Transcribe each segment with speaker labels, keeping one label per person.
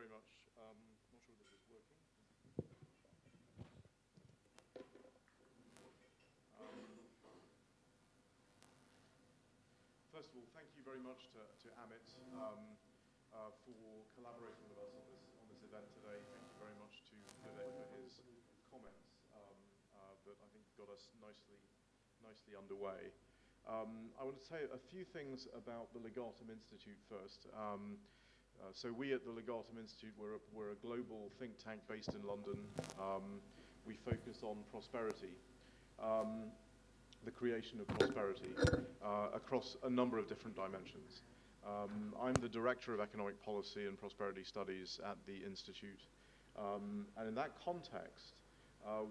Speaker 1: very much. Not sure this is working. First of all, thank you very much to Amit for collaborating with us on this event today. Thank you very much to Vivek for his comments that I think got us nicely underway. I want to say a few things about the Legatum Institute first. So we at the Legatum Institute, we're a global think tank based in London. We focus on prosperity, the creation of prosperity across a number of different dimensions. I'm the Director of Economic Policy and Prosperity Studies at the Institute. And in that context,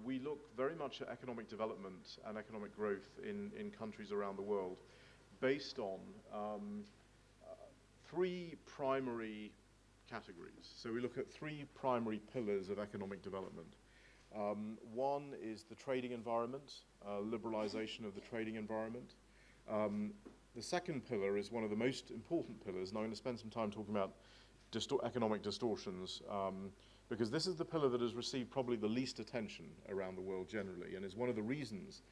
Speaker 1: we look very much at economic development and economic growth in countries around the world based on three primary categories. So we look at three primary pillars of economic development. One is the trading environment, liberalization of the trading environment. The second pillar is one of the most important pillars, and I'm going to spend some time talking about economic distortions, because this is the pillar that has received probably the least attention around the world generally, and is one of the reasons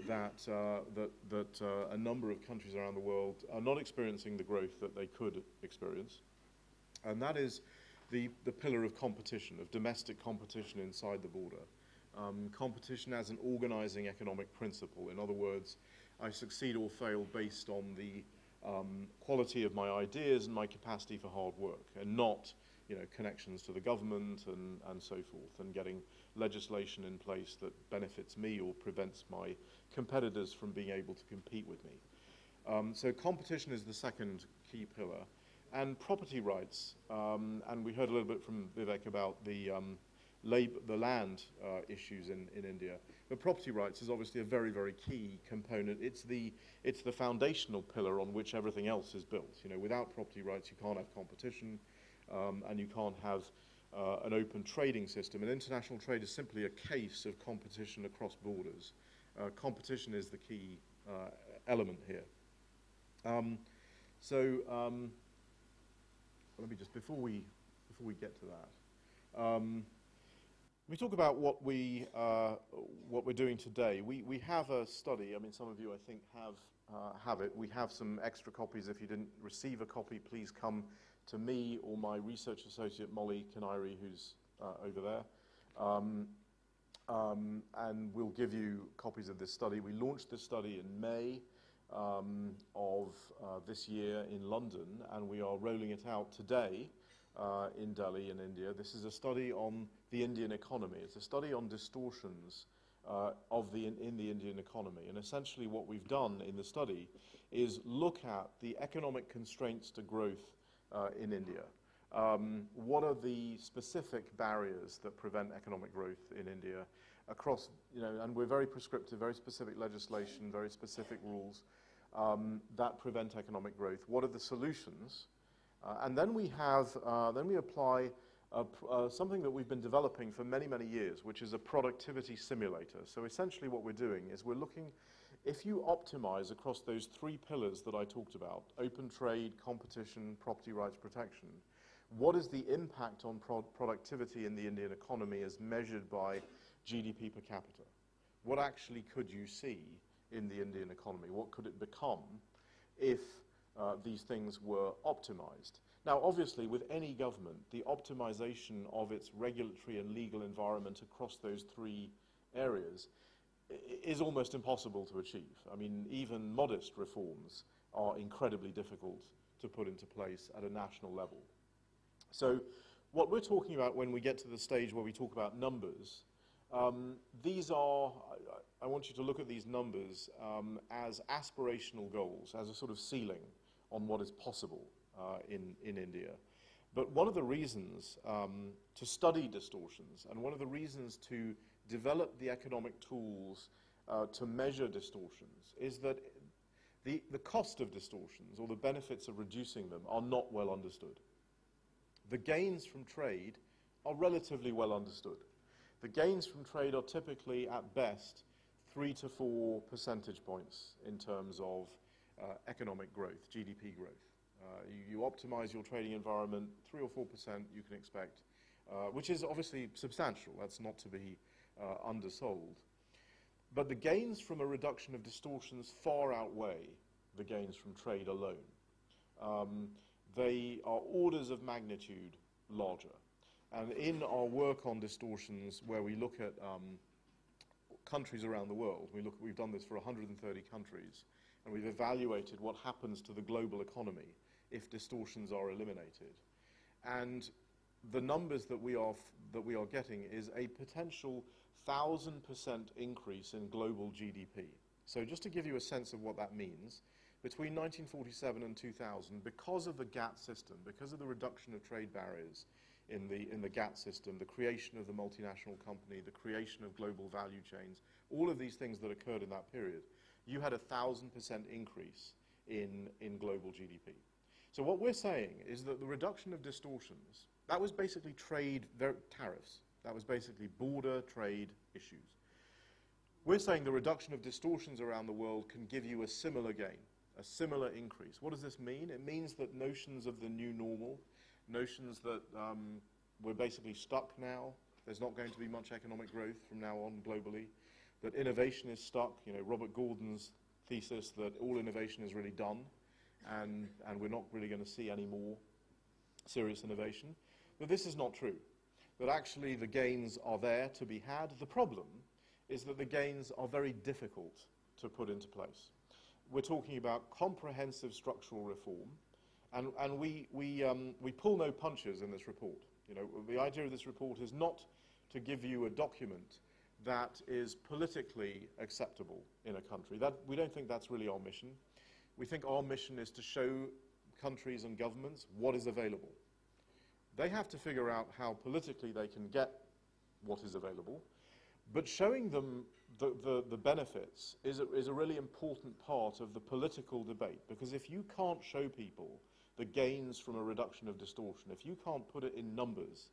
Speaker 1: that a number of countries around the world are not experiencing the growth that they could experience. And that is the pillar of competition, of domestic competition inside the border. Competition as an organizing economic principle. In other words, I succeed or fail based on the quality of my ideas and my capacity for hard work, and not, connections to the government and so forth, and getting legislation in place that benefits me or prevents my competitors from being able to compete with me. So competition is the second key pillar. And property rights, and we heard a little bit from Vivek about the land issues in India. But property rights is obviously a very, very key component. It's the foundational pillar on which everything else is built. Without property rights, you can't have competition, and you can't have an open trading system. And international trade is simply a case of competition across borders. Competition is the key element here. Let me just, before we get to that, we talk about what we're doing today. We have a study. I mean, some of you, I think, have it. We have some extra copies. If you didn't receive a copy, please come to me or my research associate, Molly Canary, who's over there. And we'll give you copies of this study. We launched this study in May of this year in London, and we are rolling it out today in Delhi in India. This is a study on the Indian economy. It's a study on distortions in the Indian economy. And essentially what we've done in the study is look at the economic constraints to growth in India. What are the specific barriers that prevent economic growth in India across, and we're very prescriptive, very specific legislation, very specific rules that prevent economic growth. What are the solutions? And then we apply something that we've been developing for many, many years, which is a productivity simulator. So essentially what we're doing is we're looking, if you optimize across those three pillars that I talked about, open trade, competition, property rights protection, what is the impact on productivity in the Indian economy as measured by GDP per capita? What actually could you see in the Indian economy? What could it become if these things were optimized? Now, obviously, with any government, the optimization of its regulatory and legal environment across those three areas is almost impossible to achieve. I mean, even modest reforms are incredibly difficult to put into place at a national level. So what we're talking about when we get to the stage where we talk about numbers, these are, I want you to look at these numbers as aspirational goals, as a sort of ceiling on what is possible in India. But one of the reasons to study distortions, and one of the reasons to develop the economic tools to measure distortions, is that the cost of distortions, or the benefits of reducing them, are not well understood. The gains from trade are relatively well understood. The gains from trade are typically, at best, 3 to 4 percentage points in terms of economic growth, GDP growth. You optimize your trading environment, 3 or 4% you can expect, which is obviously substantial. That's not to be undersold. But the gains from a reduction of distortions far outweigh the gains from trade alone. They are orders of magnitude larger. And in our work on distortions, where we look at countries around the world, we've done this for 130 countries, and we've evaluated what happens to the global economy if distortions are eliminated. And the numbers that we are getting is a potential 1,000% increase in global GDP. So just to give you a sense of what that means, between 1947 and 2000, because of the GATT system, because of the reduction of trade barriers in the GATT system, the creation of the multinational company, the creation of global value chains, all of these things that occurred in that period, you had a 1,000% increase in global GDP. So what we're saying is that the reduction of distortions, that was basically tariffs. That was basically border trade issues. We're saying the reduction of distortions around the world can give you a similar gain, a similar increase. What does this mean? It means that notions of the new normal, notions that we're basically stuck now, there's not going to be much economic growth from now on globally, that innovation is stuck. You know, Robert Gordon's thesis that all innovation is really done, and we're not really going to see any more serious innovation. But this is not true. That actually the gains are there to be had. The problem is that the gains are very difficult to put into place. We're talking about comprehensive structural reform, and we pull no punches in this report. You know, the idea of this report is not to give you a document that is politically acceptable in a country. We don't think that's really our mission. We think our mission is to show countries and governments what is available. They have to figure out how politically they can get what is available, but showing them the benefits is a really important part of the political debate, because if you can't show people the gains from a reduction of distortion, if you can't put it in numbers,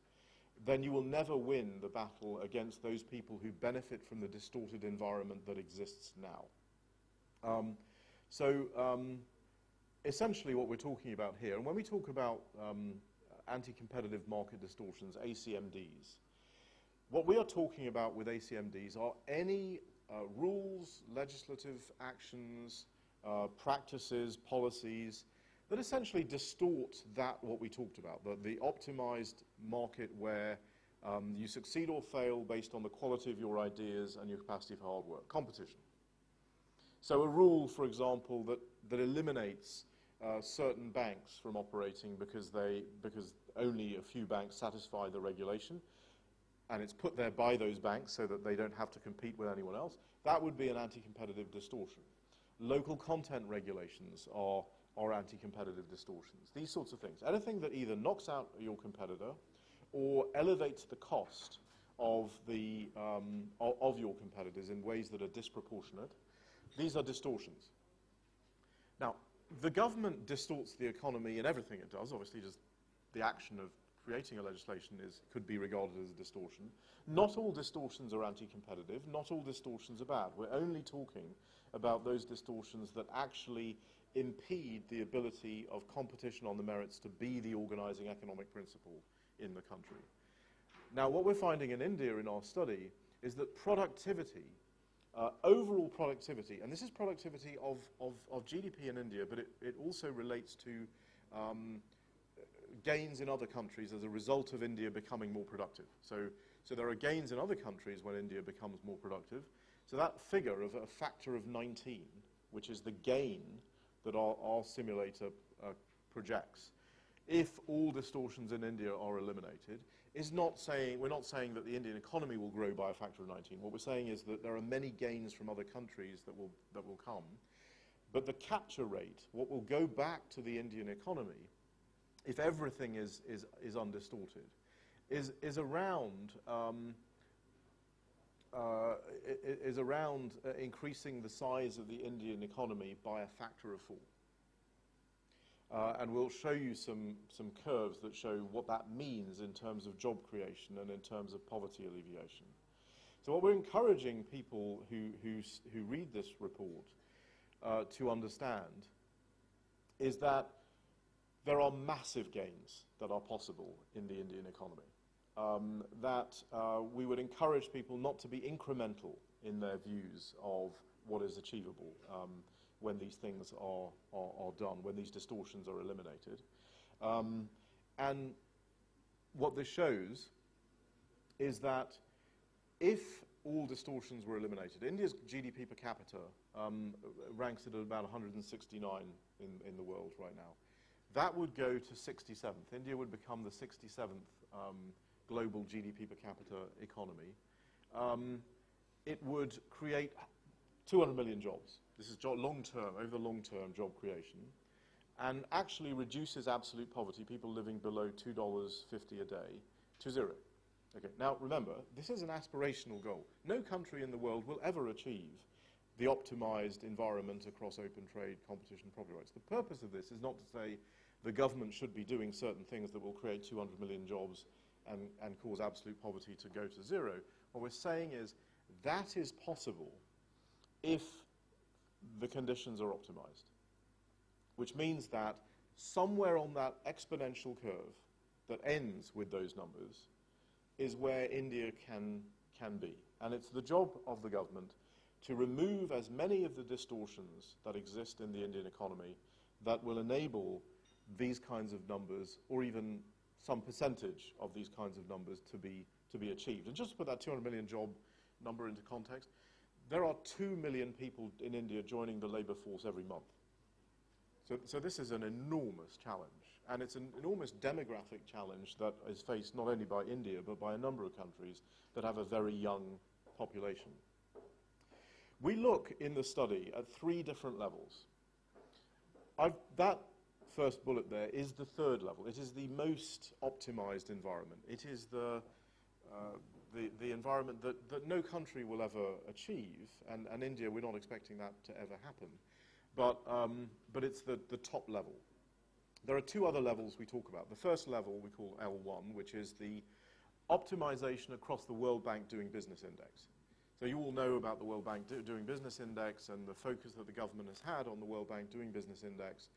Speaker 1: then you will never win the battle against those people who benefit from the distorted environment that exists now. Essentially what we're talking about here, and when we talk about anti-competitive market distortions, ACMDs, what we are talking about with ACMDs are any rules, legislative actions, practices, policies that essentially distort what we talked about, the optimized market where you succeed or fail based on the quality of your ideas and your capacity for hard work, competition. So a rule, for example, that eliminates certain banks from operating because only a few banks satisfy the regulation, and it's put there by those banks so that they don't have to compete with anyone else, that would be an anti-competitive distortion. Local content regulations are anti-competitive distortions. These sorts of things. Anything that either knocks out your competitor or elevates the cost of your competitors in ways that are disproportionate, these are distortions. Now, the government distorts the economy in everything it does. Obviously, just the action of creating a legislation could be regarded as a distortion. Not all distortions are anti-competitive. Not all distortions are bad. We're only talking about those distortions that actually impede the ability of competition on the merits to be the organizing economic principle in the country. Now, what we're finding in India in our study is that productivity, overall productivity, and this is productivity of GDP in India, but it also relates to gains in other countries as a result of India becoming more productive. So there are gains in other countries when India becomes more productive. So that figure of a factor of 19, which is the gain that our simulator projects, if all distortions in India are eliminated, we're not saying that the Indian economy will grow by a factor of 19. What we're saying is that there are many gains from other countries that will come. But the capture rate, what will go back to the Indian economy, if everything is undistorted, is around increasing the size of the Indian economy by a factor of 4. And we'll show you some curves that show what that means in terms of job creation and in terms of poverty alleviation. So what we're encouraging people who read this report to understand is that there are massive gains that are possible in the Indian economy. We would encourage people not to be incremental in their views of what is achievable when these things are done, when these distortions are eliminated. And what this shows is that if all distortions were eliminated, India's GDP per capita ranks it at about 169 in the world right now. That would go to 67th. India would become the 67th global GDP per capita economy. It would create 200 million jobs. This is long-term, over the long-term job creation, and actually reduces absolute poverty, people living below $2.50 a day, to zero. Okay, now remember, this is an aspirational goal. No country in the world will ever achieve the optimized environment across open trade, competition, property rights. The purpose of this is not to say the government should be doing certain things that will create 200 million jobs and cause absolute poverty to go to zero. What we're saying is that is possible if the conditions are optimized, which means that somewhere on that exponential curve that ends with those numbers is where India can be. And it's the job of the government to remove as many of the distortions that exist in the Indian economy that will enable these kinds of numbers, or even some percentage of these kinds of numbers, to be achieved. And just to put that 200 million job number into context, there are 2 million people in India joining the labor force every month. So this is an enormous challenge. And it's an enormous demographic challenge that is faced not only by India, but by a number of countries that have a very young population. We look in the study at 3 different levels. That first bullet there is the third level. It is the most optimized environment. It is the environment that no country will ever achieve, and India, we're not expecting that to ever happen. But it's the top level. There are 2 other levels we talk about. The first level we call L1, which is the optimization across the World Bank Doing Business Index. So you all know about the World Bank Doing Business Index and the focus that the government has had on the World Bank Doing Business Index.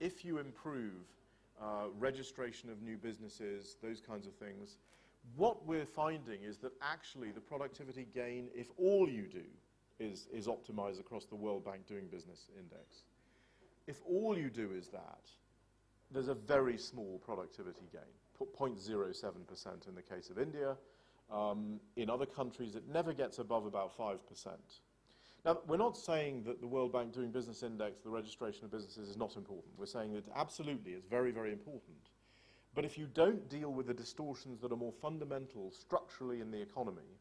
Speaker 1: If you improve registration of new businesses, those kinds of things, what we're finding is that actually the productivity gain, if all you do is optimize across the World Bank Doing Business Index, if all you do is that, there's a very small productivity gain, 0.07% in the case of India. In other countries, it never gets above about 5%. Now, we're not saying that the World Bank Doing Business Index, the registration of businesses, is not important. We're saying that absolutely it's very, very important. But if you don't deal with the distortions that are more fundamental structurally in the economy,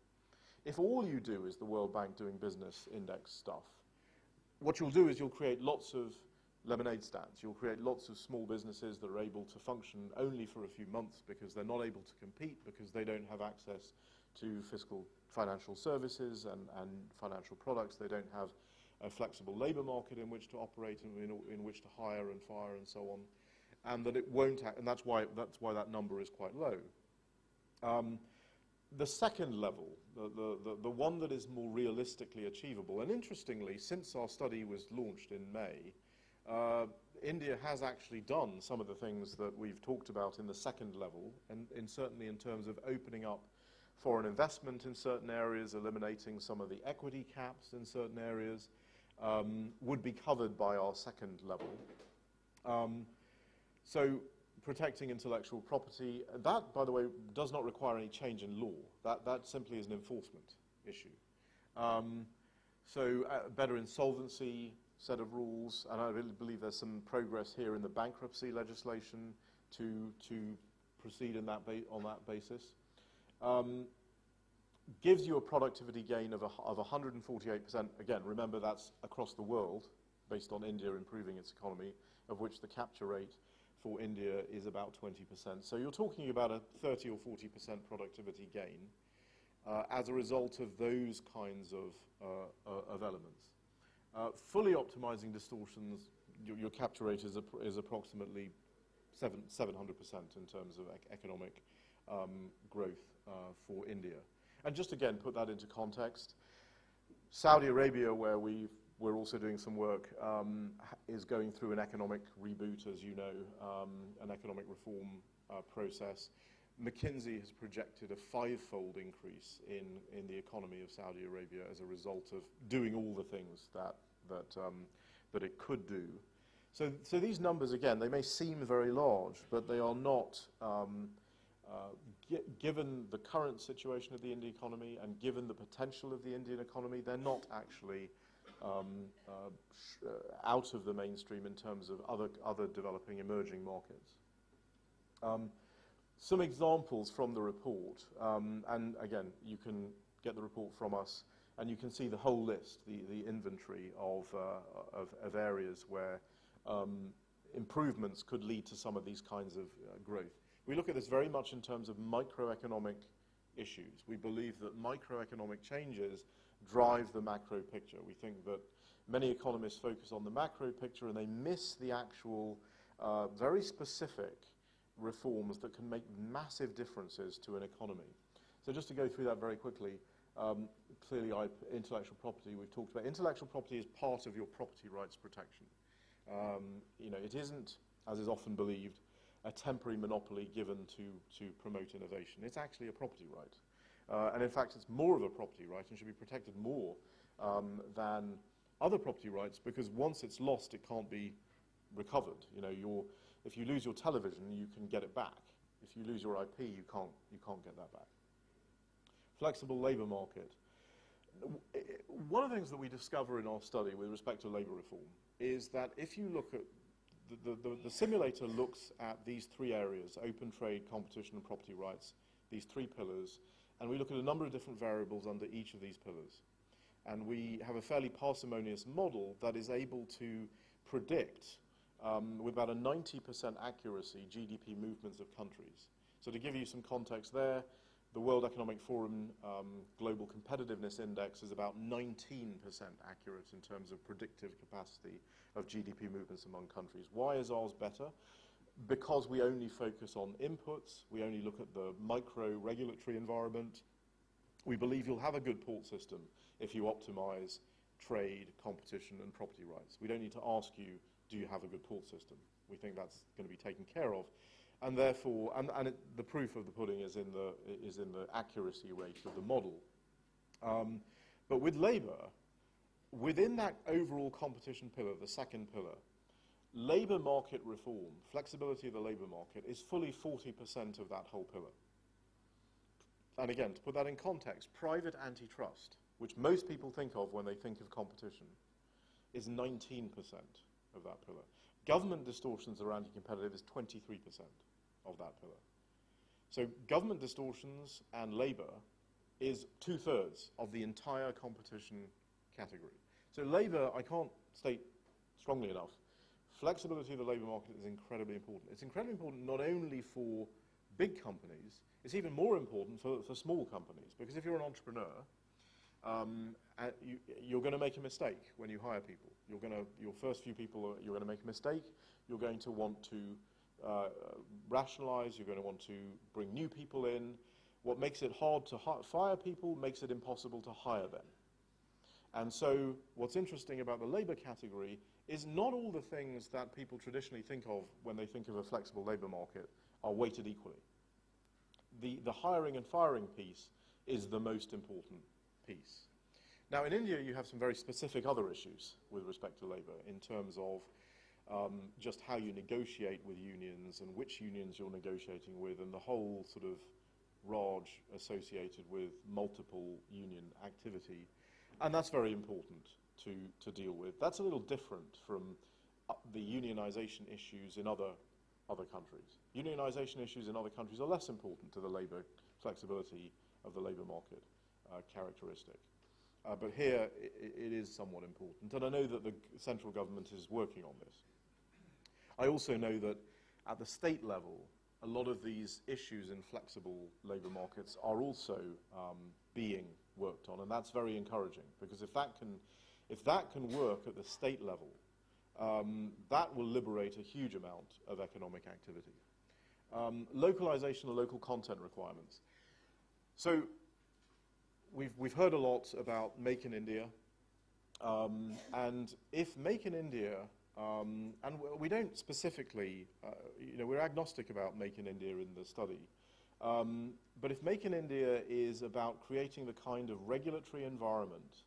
Speaker 1: if all you do is the World Bank Doing Business Index stuff, what you'll do is you'll create lots of lemonade stands. You'll create lots of small businesses that are able to function only for a few months because they're not able to compete, because they don't have access to fiscal financial services and financial products. They don't have a flexible labor market in which to operate and in which to hire and fire and so on. And that it won't, and that's why that number is quite low. The second level, the one that is more realistically achievable, and interestingly, since our study was launched in May, India has actually done some of the things that we've talked about in the second level, and certainly in terms of opening up foreign investment in certain areas, eliminating some of the equity caps in certain areas, would be covered by our second level. So protecting intellectual property, that, by the way, does not require any change in law. That simply is an enforcement issue. Better insolvency set of rules, and I really believe there's some progress here in the bankruptcy legislation to proceed in that on that basis. Gives you a productivity gain of 148%. Again, remember that's across the world, based on India improving its economy, of which the capture rate for India is about 20%. So you're talking about a 30 or 40% productivity gain as a result of those kinds of elements. Fully optimizing distortions, your capture rate is approximately 700% in terms of economic growth for India. And just again, put that into context, Saudi Arabia, where we've we're also doing some work, is going through an economic reboot, as you know, an economic reform process. McKinsey has projected a 5-fold increase in the economy of Saudi Arabia as a result of doing all the things that it could do. So these numbers, again, they may seem very large, but they are not, given the current situation of the Indian economy and given the potential of the Indian economy, they're not actually out of the mainstream in terms of other developing emerging markets. Some examples from the report, and again, you can get the report from us, and you can see the whole list, the inventory of areas where improvements could lead to some of these kinds of growth. We look at this very much in terms of microeconomic issues. We believe that microeconomic changes drive the macro picture. We think that many economists focus on the macro picture and they miss the actual very specific reforms that can make massive differences to an economy. So just to go through that very quickly, clearly intellectual property, we've talked about. Intellectual property is part of your property rights protection. It isn't, as is often believed, a temporary monopoly given to promote innovation. It's actually a property right. And in fact, it's more of a property right and should be protected more than other property rights, because once it's lost, it can't be recovered. If you lose your television, you can get it back. If you lose your IP, you can't get that back. Flexible labor market. One of the things that we discover in our study with respect to labor reform is that if you look at the simulator looks at these 3 areas, open trade, competition, and property rights, these 3 pillars, and we look at a number of different variables under each of these pillars. And we have a fairly parsimonious model that is able to predict, with about a 90% accuracy, GDP movements of countries. So to give you some context there, the World Economic Forum Global Competitiveness Index is about 19% accurate in terms of predictive capacity of GDP movements among countries. Why is ours better? Because we only focus on inputs, we only look at the micro-regulatory environment. We believe you'll have a good port system if you optimize trade, competition, and property rights. We don't need to ask you, do you have a good port system? We think that's going to be taken care of. And therefore, the proof of the pudding is in the accuracy rate of the model. But with labour, within that overall competition pillar, the second pillar, labour market reform, flexibility of the labour market, is fully 40% of that whole pillar. And again, to put that in context, private antitrust, which most people think of when they think of competition, is 19% of that pillar. Government distortions that are anti-competitive is 23% of that pillar. So government distortions and labour is 2/3 of the entire competition category. So labour, I can't state strongly enough, flexibility of the labour market is incredibly important. It's incredibly important not only for big companies, it's even more important for small companies, because if you're an entrepreneur, you're going to make a mistake when you hire people. Your first few people, you're going to make a mistake. You're going to want to rationalize. You're going to want to bring new people in. What makes it hard to fire people makes it impossible to hire them. And so what's interesting about the labour category is not all the things that people traditionally think of when they think of a flexible labour market are weighted equally. The hiring and firing piece is the most important piece. Now, in India, you have some very specific other issues with respect to labour in terms of just how you negotiate with unions and which unions you're negotiating with, and the whole sort of rage associated with multiple union activity. And that's very important to deal with. That's a little different from the unionization issues in other countries. Unionization issues in other countries are less important to the labour flexibility of the labour market characteristic. But here, it is somewhat important. And I know that the central government is working on this. I also know that at the state level, a lot of these issues in flexible labour markets are also being worked on, and that's very encouraging, because if that can work at the state level, that will liberate a huge amount of economic activity. Localization and local content requirements. So we've heard a lot about Make in India. And if Make in India, and we don't specifically, we're agnostic about Make in India in the study, but if Make in India is about creating the kind of regulatory environment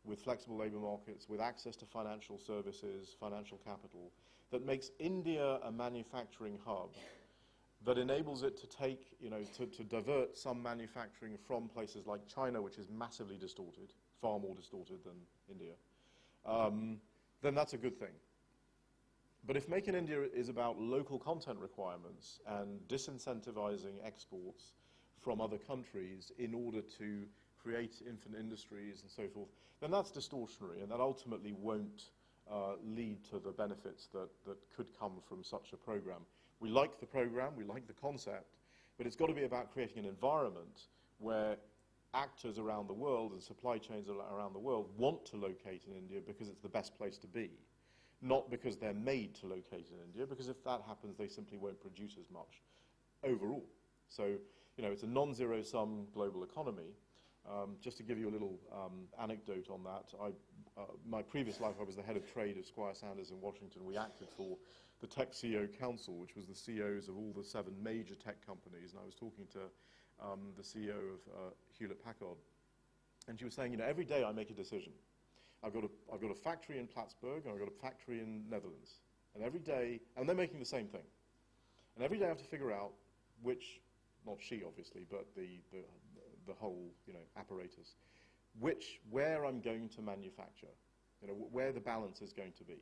Speaker 1: with flexible labor markets, with access to financial services, financial capital, that makes India a manufacturing hub, that enables it to take, to divert some manufacturing from places like China, which is massively distorted, far more distorted than India, then that's a good thing. But if Make in India is about local content requirements and disincentivizing exports from other countries in order to create infant industries and so forth, then that's distortionary, and that ultimately won't lead to the benefits that could come from such a program. We like the program, we like the concept, but it's got to be about creating an environment where actors around the world and supply chains around the world want to locate in India because it's the best place to be, not because they're made to locate in India, because if that happens, they simply won't produce as much overall. So, it's a non-zero-sum global economy. Just to give you a little anecdote on that, my previous life, I was the head of trade of Squire Sanders in Washington. We acted for the Tech CEO Council, which was the CEOs of all the 7 major tech companies, and I was talking to the CEO of Hewlett-Packard, and she was saying, every day I make a decision. I've got a factory in Plattsburgh, and I've got a factory in Netherlands, and every day, and they're making the same thing, and every day I have to figure out which, not she obviously, but the whole apparatus, where I'm going to manufacture, where the balance is going to be.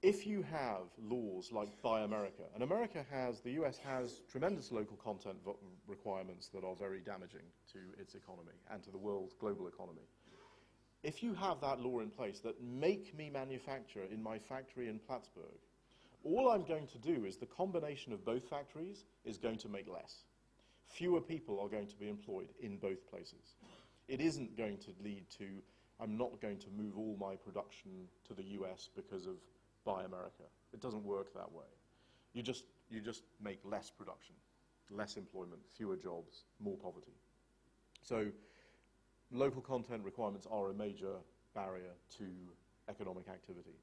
Speaker 1: If you have laws like Buy America, and the US has tremendous local content requirements that are very damaging to its economy and to the world's global economy. If you have that law in place that make me manufacture in my factory in Plattsburgh, all I'm going to do is the combination of both factories is going to make less. Fewer people are going to be employed in both places. It isn't going to lead to, I'm not going to move all my production to the US because of Buy America. It doesn't work that way. You just make less production, less employment, fewer jobs, more poverty. So local content requirements are a major barrier to economic activity.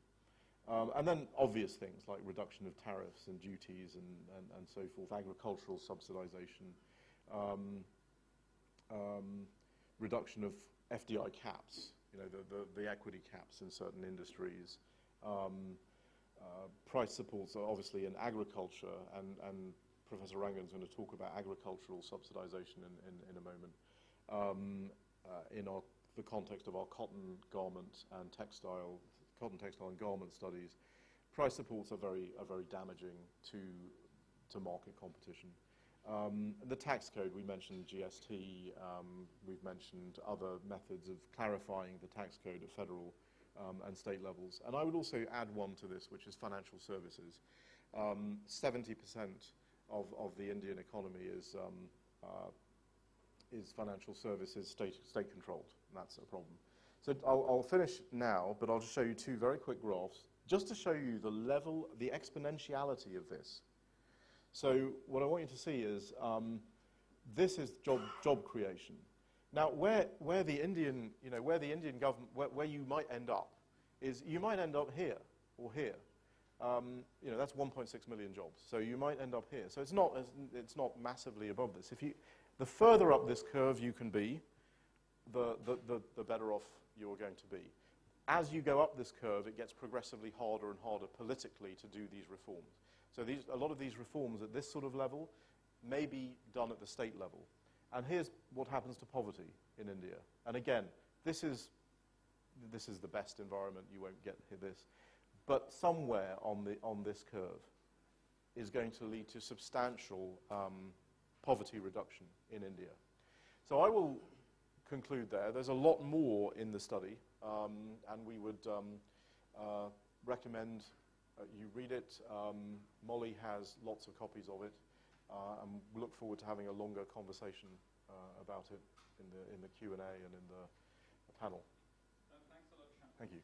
Speaker 1: And then obvious things like reduction of tariffs and duties and so forth, agricultural subsidization, reduction of FDI caps, the equity caps in certain industries, price supports are obviously in agriculture, and Professor Rangan's going to talk about agricultural subsidization in a moment, in the context of our cotton, textile and garment studies. Price supports are very damaging to market competition. The tax code, we mentioned GST, we've mentioned other methods of clarifying the tax code at federal and state levels. And I would also add one to this, which is financial services. 70% of the Indian economy is financial services state controlled, and that's a problem. So I'll finish now, but I'll just show you 2 very quick graphs, just to show you the level, the exponentiality of this. So what I want you to see is, this is job creation. Now, where the Indian government, where you might end up, is you might end up here or here. That's 1.6 million jobs. So you might end up here. So it's not massively above this. The further up this curve you can be, the better off you're going to be. As you go up this curve, it gets progressively harder and harder politically to do these reforms. So a lot of these reforms at this sort of level may be done at the state level. And here's what happens to poverty in India. And again, this is the best environment. You won't get this. But somewhere on this curve is going to lead to substantial poverty reduction in India. So I will conclude there. There's a lot more in the study, and we would recommend you read it. Molly has lots of copies of it, and we look forward to having a longer conversation about it in the Q&A and in the panel.
Speaker 2: Thanks a lot, Shankar.
Speaker 1: Thank you.